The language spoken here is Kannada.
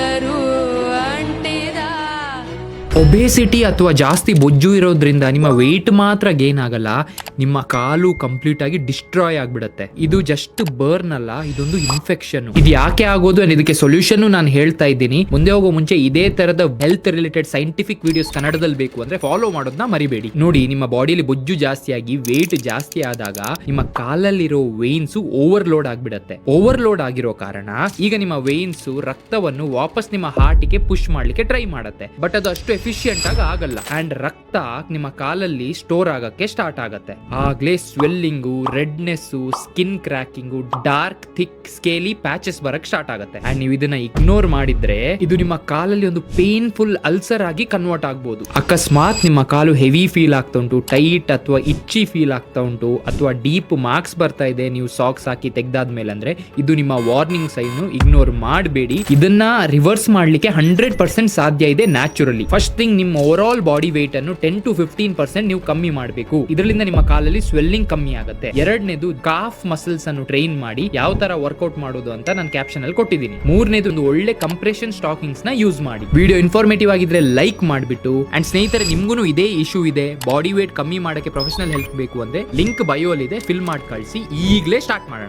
ಎಲ್ಲರೂ ಅಂಟಿದ. ಒಬೇಸಿಟಿ ಅಥವಾ ಜಾಸ್ತಿ ಬೊಜ್ಜು ಇರೋದ್ರಿಂದ ನಿಮ್ಮ ವೆಯ್ಟ್ ಮಾತ್ರ ಗೇನ್ ಆಗಲ್ಲ, ನಿಮ್ಮ ಕಾಲು ಕಂಪ್ಲೀಟ್ ಆಗಿ ಡಿಸ್ಟ್ರಾಯ್ ಆಗ್ಬಿಡುತ್ತೆ. ಇದು ಜಸ್ಟ್ ಬರ್ನ್ ಅಲ್ಲ, ಇದೊಂದು ಇನ್ಫೆಕ್ಷನ್. ಇದು ಯಾಕೆ ಆಗೋದು ಇದಕ್ಕೆ ಸೊಲ್ಯೂಷನ್ ನಾನು ಹೇಳ್ತಾ ಇದ್ದೀನಿ. ಮುಂದೆ ಹೋಗೋ ಮುಂಚೆ ಇದೇ ತರದ ಹೆಲ್ತ್ ರಿಲೇಟೆಡ್ ಸೈಂಟಿಫಿಕ್ ವಿಡಿಯೋಸ್ ಕನ್ನಡದಲ್ಲಿ ಬೇಕು ಅಂದ್ರೆ ಫಾಲೋ ಮಾಡೋದನ್ನ ಮರಿಬೇಡಿ. ನೋಡಿ, ನಿಮ್ಮ ಬಾಡಿಯಲ್ಲಿ ಬೊಜ್ಜು ಜಾಸ್ತಿ ಆಗಿ ವೆಯ್ಟ್ ಜಾಸ್ತಿ ಆದಾಗ ನಿಮ್ಮ ಕಾಲಲ್ಲಿರೋ ವೇನ್ಸ್ ಓವರ್ಲೋಡ್ ಆಗ್ಬಿಡತ್ತೆ. ಓವರ್ಲೋಡ್ ಆಗಿರೋ ಕಾರಣ ಈಗ ನಿಮ್ಮ ವೇನ್ಸ್ ರಕ್ತವನ್ನು ವಾಪಸ್ ನಿಮ್ಮ ಹಾರ್ಟಿಗೆ ಪುಷ್ ಮಾಡ್ಲಿಕ್ಕೆ ಟ್ರೈ ಮಾಡುತ್ತೆ. ಬಟ್ ಅದು ಅಷ್ಟು ಎಫಿಷಿಯಂಟ್ ಆಗಿ ಆಗಲ್ಲ. ಅಂಡ್ ರಕ್ತ ನಿಮ್ಮ ಕಾಲಲ್ಲಿ ಸ್ಟೋರ್ ಆಗಕ್ಕೆ ಸ್ಟಾರ್ಟ್ ಆಗತ್ತೆ. ಆಗ್ಲೇ swelling, redness, skin cracking, dark thick scaly patches ಬರಕ್ ಸ್ಟಾರ್ಟ್ ಆಗುತ್ತೆ. ಅಂಡ್ ನೀವು ಇದನ್ನ ಇಗ್ನೋರ್ ಮಾಡಿದ್ರೆ ಇದು ನಿಮ್ಮ ಕಾಲಲ್ಲಿ ಒಂದು ಪೇನ್ಫುಲ್ ಅಲ್ಸರ್ ಆಗಿ ಕನ್ವರ್ಟ್ ಆಗ್ಬೋದು. ಅಕಸ್ಮಾತ್ ನಿಮ್ಮ ಕಾಲು ಹೆವಿ ಫೀಲ್ ಆಗ್ತಾ ಉಂಟು, ಟೈಟ್ ಅಥವಾ ಇಚ್ಚಿ ಫೀಲ್ ಆಗ್ತಾ ಉಂಟು, ಅಥವಾ ಡೀಪ್ ಮಾರ್ಕ್ಸ್ ಬರ್ತಾ ಇದೆ ನೀವು ಸಾಕ್ಸ್ ಹಾಕಿ ತೆಗ್ದಾದ್ಮೇಲೆ, ಅಂದ್ರೆ ಇದು ನಿಮ್ಮ ವಾರ್ನಿಂಗ್ ಸೈನ್. ಇಗ್ನೋರ್ ಮಾಡಬೇಡಿ. ಇದನ್ನ ರಿವರ್ಸ್ ಮಾಡ್ಲಿಕ್ಕೆ 100% ಸಾಧ್ಯ ಇದೆ ನ್ಯಾಚುರಲಿ. ಫಸ್ಟ್ ಥಿಂಗ್, ನಿಮ್ಮ ಓವರ್ ಆಲ್ ಬಾಡಿ ವೇಟ್ ಅನ್ನು 10 to 15% ನೀವು ಕಮ್ಮಿ ಮಾಡಬೇಕು. ಇದರಿಂದ ನಿಮ್ಮ ಕಾಲಲ್ಲಿ ಸ್ವೆಲ್ಲಿಂಗ್ ಕಮ್ಮಿ ಆಗುತ್ತೆ. ಎರಡನೇದು, ಕಾಫ್ ಮಸಲ್ಸ್ ಅನ್ನು ಟ್ರೈನ್ ಮಾಡಿ ಯಾವ ತರ ವರ್ಕೌಟ್ ಮಾಡೋದು ಅಂತ ನಾನು ಕ್ಯಾಪ್ಷನ್ ಅಲ್ಲಿ ಕೊಟ್ಟಿದ್ದೀನಿ. ಮೂರನೇದು, ಒಂದು ಒಳ್ಳೆ ಕಂಪ್ರೆಷನ್ ಸ್ಟಾಕಿಂಗ್ಸ್ ನ ಯೂಸ್ ಮಾಡಿ. ವಿಡಿಯೋ ಇನ್ಫಾರ್ಮೇಟಿವ್ ಆಗಿದ್ರೆ ಲೈಕ್ ಮಾಡಿಬಿಟ್ಟು, ಅಂಡ್ ಸ್ನೇಹಿತರೆ ನಿಮ್ಗೂ ಇದೇ ಇಶ್ಯೂ ಇದೆ, ಬಾಡಿ ವೇಟ್ ಕಮ್ಮಿ ಮಾಡಕ್ಕೆ ಪ್ರೊಫೆಷನಲ್ ಹೆಲ್ಪ್ ಬೇಕು ಅಂದ್ರೆ ಲಿಂಕ್ ಬಯೋ ಅಲ್ಲಿ ಇದೆ, ಫಿಲ್ ಮಾಡಿ ಕಳಿಸಿ. ಈಗಲೇ ಸ್ಟಾರ್ಟ್ ಮಾಡೋಣ.